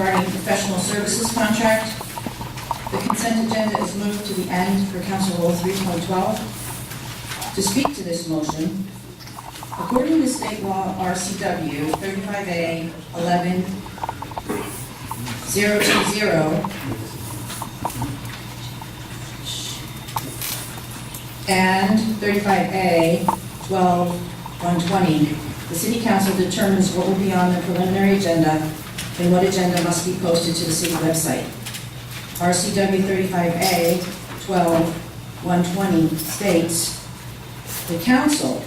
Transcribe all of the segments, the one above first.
regarding professional services contract. The consent agenda is moved to the end for Council Rule 3.12. To speak to this motion, according to state law RCW 35A 11-020 and 35A 12-120, the City Council determines what will be on the preliminary agenda and what agenda must be posted to the city website. RCW 35A 12-120 states, the council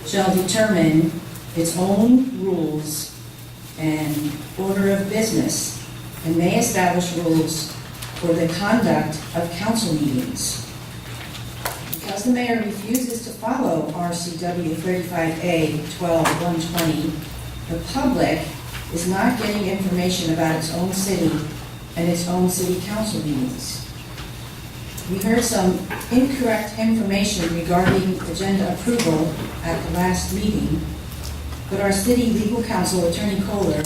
shall determine its own rules and order of business and may establish rules for the conduct of council meetings. Because the mayor refuses to follow RCW 35A 12-120, the public is not getting information about its own city and its own city council meetings. We heard some incorrect information regarding agenda approval at the last meeting, but our city legal counsel, Attorney Kohler,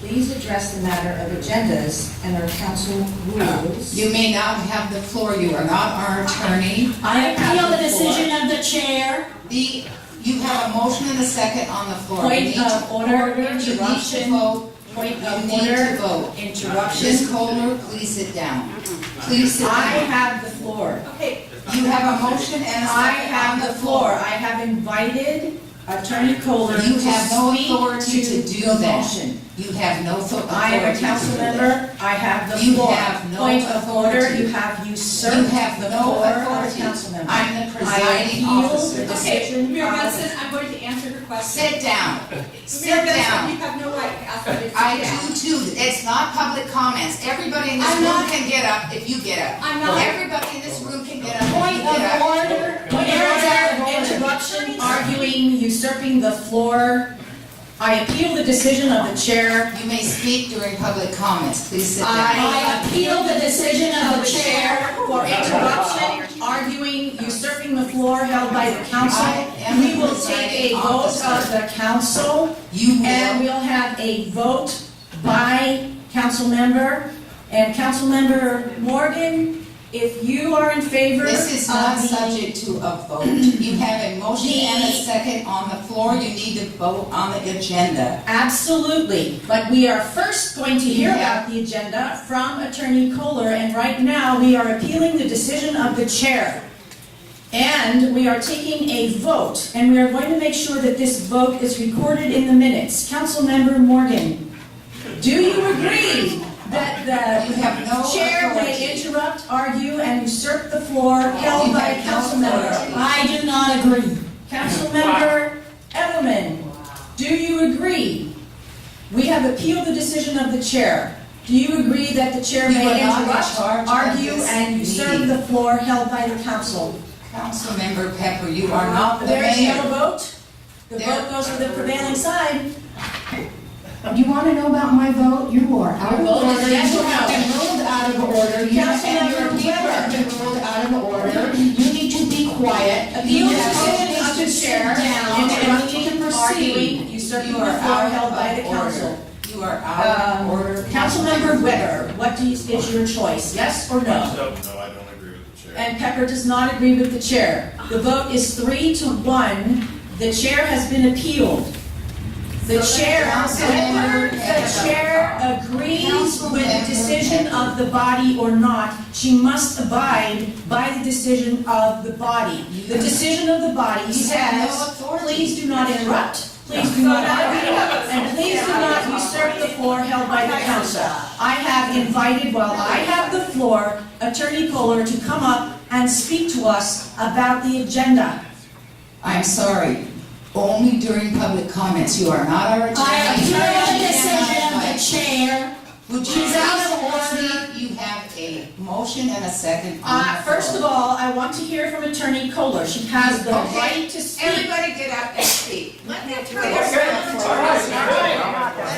please address the matter of agendas and our council rules. You may not have the floor. You are not our attorney. I appeal the decision of the chair. You have a motion and a second on the floor. Point of order, interruption. Point of need order, to vote. interruption. Ms. Kohler, please sit down. Please sit I down. have the floor. Okay. You have a motion and a I second have on the floor. I have invited Attorney Kohler You to have no speak authority to do the that. motion. You have no authority. I am a council member. I have the You floor. have no Point of order, authority. you have usurped You have the no floor of a authority. council member. I'm the presiding I appeal officer. the Okay. decision Mayor of- Benson, I'm going to answer her question. Sit down. Sit Mayor Benson, down. you have no right to ask me to sit I down. do too. It's not public comments. Everybody in this I'm room not- can get up if you get up. I'm not- Everybody in this room can get up if Point you get of up. order, point of order, interruption, arguing, usurping the floor. I appeal the decision of the chair. You may speak during public comments. Please sit down. I appeal the decision of the chair. For interruption, arguing, usurping the floor held by the council. I am We will the take a presiding vote officer. of the council, You and will. we'll have a vote by council member. And council member Morgan, if you are in favor of This is not the- subject to a vote. You have a motion and a second on the floor. You need to vote on the agenda. Absolutely, but we are first going to hear about the agenda from Attorney Kohler, and right now we are appealing the decision of the chair. And we are taking a vote, and we are going to make sure that this vote is recorded in the minutes. Councilmember Morgan, do you agree that You the have no chair may authority. interrupt, argue, and usurp the floor held You by a have no council member? authority. I do not agree. Councilmember Edelman, do you agree? We have appealed the decision of the chair. Do you agree that the chair You may are not in interrupt, charge of argue, this and usurp meeting. the floor held by the council? Councilmember Pepper, you are not the There is no mayor. vote. The There- vote goes for the prevailing side. You want to know about my vote? You are out of Your vote is order. yes You or no? have been ruled out of order. You and Councilmember your people Weber. have been ruled out of order. You need to be quiet. Appeal the You have decision to of the sit chair, down and we can interrupting, proceed. arguing, usurping You the are floor out held by of the council. order. You are out of order. Councilmember Weber, what is your choice, yes or no? No, I don't agree with the chair. And Pepper does not agree with the chair. The vote is 3-1. The chair has been appealed. The chair, whether the chair agrees with the decision of the body or not, she must abide by the decision of the body. The decision of the body You have no says, authority. please do not interrupt, please do not argue, and please do not usurp the floor held by the council. I have invited, while I have the floor, Attorney Kohler to come up and speak to us about the agenda. I'm sorry. Only during public comments. You are not our attorney. I appeal the You decision cannot of the fight. chair. Would you She's out of please order. proceed? You have a motion and a second on the floor. First of all, I want to hear from Attorney Kohler. She has the Okay. right to speak. Everybody get up and speak. Let the attorney Let's speak.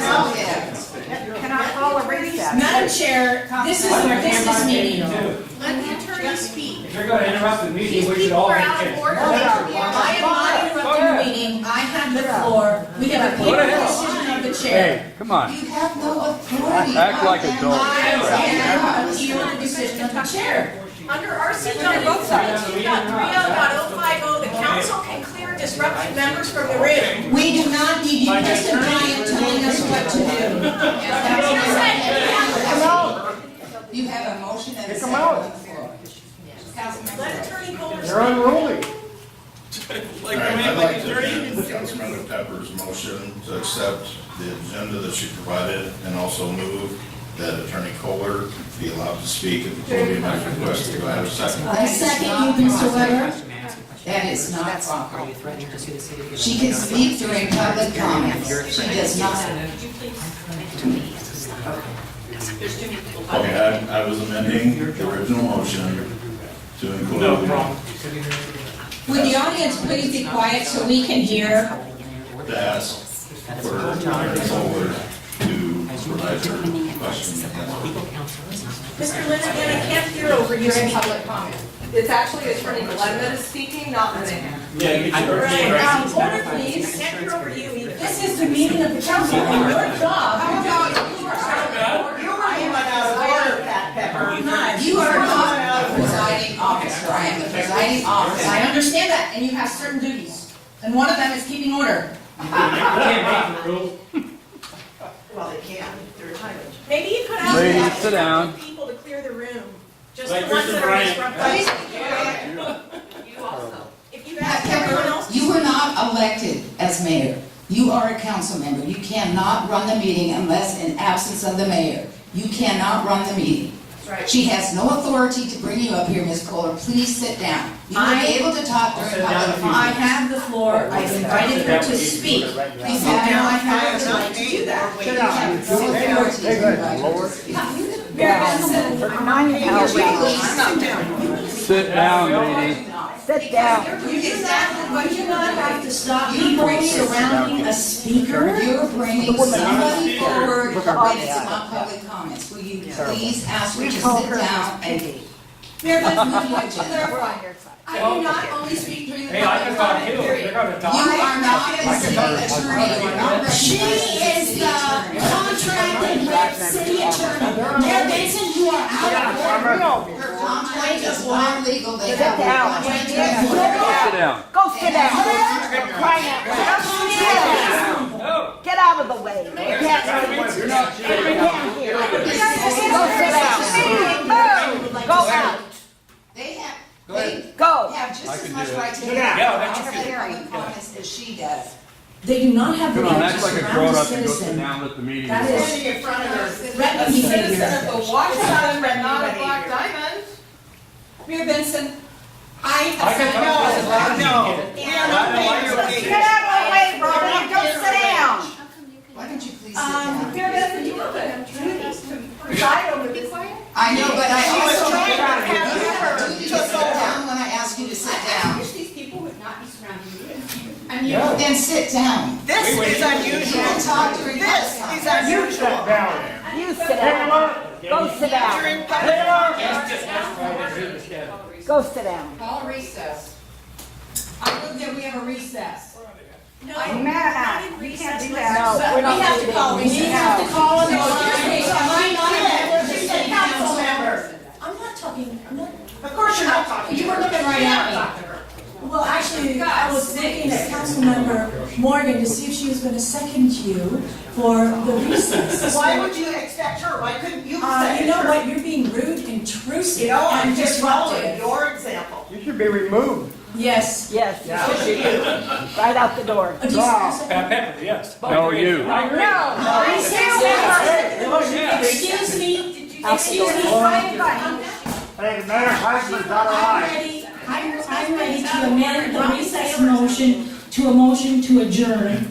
all get up. Can I call a recess? Madam Chair, this is a business meeting. Let the attorney speak. If you're going to interrupt the meeting, These we should people all are have out a of chance. order. I am not interrupting the meeting. I have the floor. We have appealed the decision of the chair. Hey, come on. You have no authority. Act like adults. And appeal the decision of the chair. Under RC 123.30.50, the council can clear disruptive members from the room. We do not need you, Mr. Bryant, telling us what to do. You have a motion and a second on the floor. Councilmember. Let Attorney Kohler You're unruly. All right, I'd like to amend Councilmember Pepper's motion to accept the agenda that she provided and also move that Attorney Kohler be allowed to speak at the podium as requested. Do I have a second? I second you, Mr. Weber. That is not proper. She can speak during public comments. She does not. Okay, I was amending the original motion to include. No problem. Would the audience please be quiet so we can hear? To ask for Attorney Kohler to provide her question. Mr. Linehan, I can't hear over you in public comment. It's actually Attorney Glenn that is speaking, not Linehan. Yeah, you get your Order, please. I can't hear over you either. This is the meeting of the council, and your job. You are not the presiding officer. I am the presiding officer. I understand that, and you have certain duties, and one of them is keeping order. Well, they can, they're entitled. Maybe you could ask Ladies, sit down. people to clear the room. Just Like the ones Mr. that are Bryant. disruptive. You also. If you ask everyone else. You were not elected as mayor. You are a council member. You cannot run the meeting unless in absence of the mayor. You cannot run the meeting. She has no authority to bring you up here, Ms. Kohler. Please sit down. You will be able to talk during public I comment. have the floor, I've invited her to speak. Please sit down. I have the right to do that. You have no authority to invite her to speak. Mayor Benson. Sit down, lady. Sit down. You do not have to stop people surrounding a speaker. You're bringing somebody forward when it's not public comments. Will you please ask her to sit down and Mayor Benson, move the agenda? I do not only speak during the Hey, I can public talk comment too. They're period. gonna You talk. are not a city attorney. You're not She is the contracted rep city attorney. Mayor Benson, you are out of order. Her contract is not legal. They have a down. contract. Sit down. Go sit down. Crying out loud. No. Get out of the way. You can't hear. You're not sitting down. Go sit down. Go out. They have, Go ahead. they Go. have just I as can much do it. right to Yeah, that's have okay. public comments as she does. They do not have the Come on, right to act like a surround grown a up and go sit citizen. down at the meeting. That is Standing in front of her. threatening behavior. The Washington, but not a Black Diamond. Mayor Benson, I I have can said talk as loud as you No. can. Yeah, I don't like your Get meeting. out of the way, Robin. Go sit down. Why don't you please sit down? Mayor Benson, you have an opportunity to preside over this. I know, but I She was also trying to have have her a duty to sit down when I ask you to sit I down. wish these people would not be surrounding you. And you, No. Then sit down. this is You can't unusual. talk during This public is comments. unusual. You sit down. Go sit down. During public comments. Go sit down. Call recess. I move that we have a recess. No, I'm not mad. in We recess. can't do Let's- that. No, but we're not we have to doing call that. recess. We have to call an No, emergency. I'm not a council member. I'm not talking, I'm not, Of course you're not talking. you were looking right at me. Well, actually, I was looking at Councilmember Morgan to see if she was going to second you for the recess. Why would you expect her? Why couldn't you You say know her? what, you're being rude, intrusive, You know, I'm and just following disruptive. your example. You should be removed. Yes. Yes, right out the door. Do you see- Pat Pepper, yes. No, you. I agree. Excuse me, Out the excuse door. me. Hey, the mayor, Heisman's out of I'm ready to amend the recess motion to a motion to adjourn.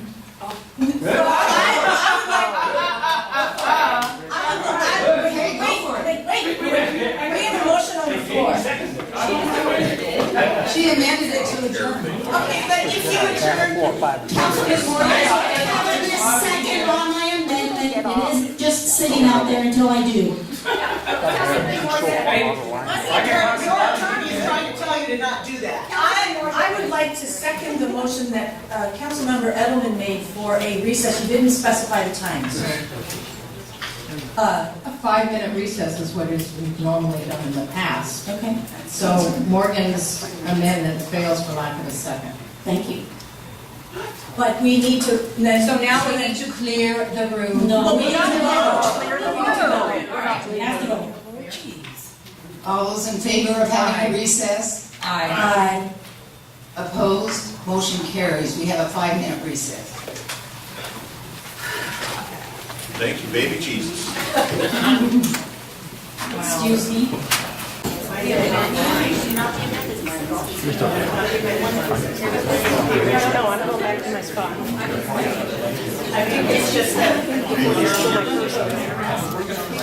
Okay, go for it. Wait, we have a motion on the floor. She amended it to adjourn. Okay, but if you adjourn, Councilman Morgan, I have a second on my amendment. It is just sitting out there until I do. Your attorney is trying to tell you to not do that. I would like to second the motion that Councilmember Edelman made for a recess. You didn't specify the times. A 5-minute recess is what is normally done in the past. Okay, So Morgan's amendment fails for lack of a second. thank you. But we need to, So now we need to clear the room. no, we we have to gotta vote. clear the We have to vote. All those in favor of having a recess? Aye. Opposed? Motion carries. We have a 5-minute recess. Thank you, baby Jesus. Excuse me? No, I'm going back to my spot. I think it's just that before you show my person.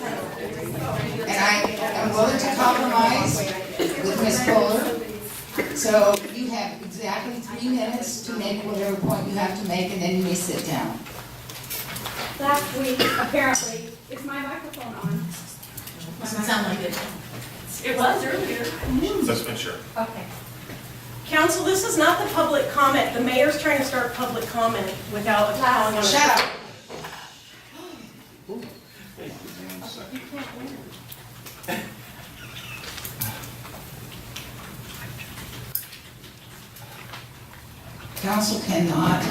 And I am willing to compromise with Ms. Kohler. So you have exactly 3 minutes to make whatever point you have to make, and then you may sit down. Last week, apparently, is my microphone on? Doesn't sound like it. It was earlier. Let's make sure. Okay. Council, this is not the public comment. The mayor's trying to start public comment without calling on. Shut up. Council cannot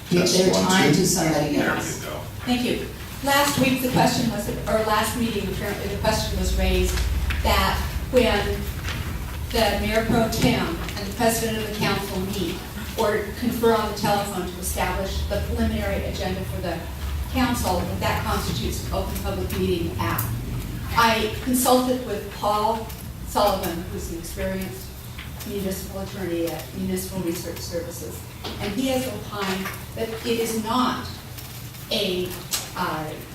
give Just their one, time two. to somebody There else. you go. Thank you. Last week, the question was, or last meeting, apparently, the question was raised that when the mayor pro tem and the president of the council meet or confer on the telephone to establish the preliminary agenda for the council, that constitutes an open public meeting act. I consulted with Paul Sullivan, who's an experienced municipal attorney at Municipal Research Services, and he has opined that it is not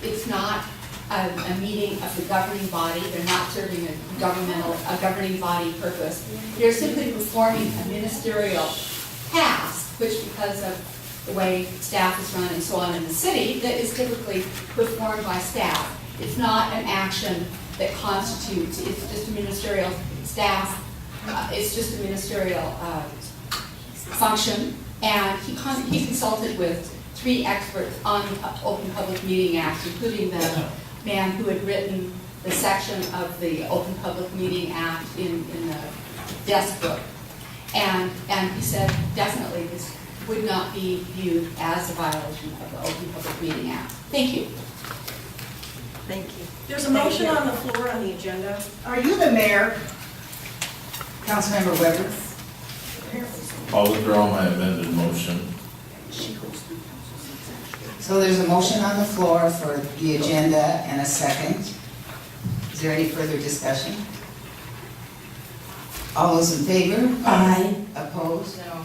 it's not a meeting of the governing body. They're not serving a governing body purpose. They're simply performing a ministerial task, which because of the way staff is run and so on in the city, that is typically performed by staff. It's not an action that constitutes, it's just a ministerial staff, it's just a ministerial function. And he consulted with 3 experts on Open Public Meeting Act, including the man who had written the section of the Open Public Meeting Act in the desk book. And he said, definitely, this would not be viewed as a violation of the Open Public Meeting Act. Thank you. Thank you. There's a motion on the floor on the agenda. Are you the mayor? Councilmember Weber? I'll withdraw my amended motion. So there's a motion on the floor for the agenda and a second. Is there any further discussion? All those in favor? Aye. Opposed? No.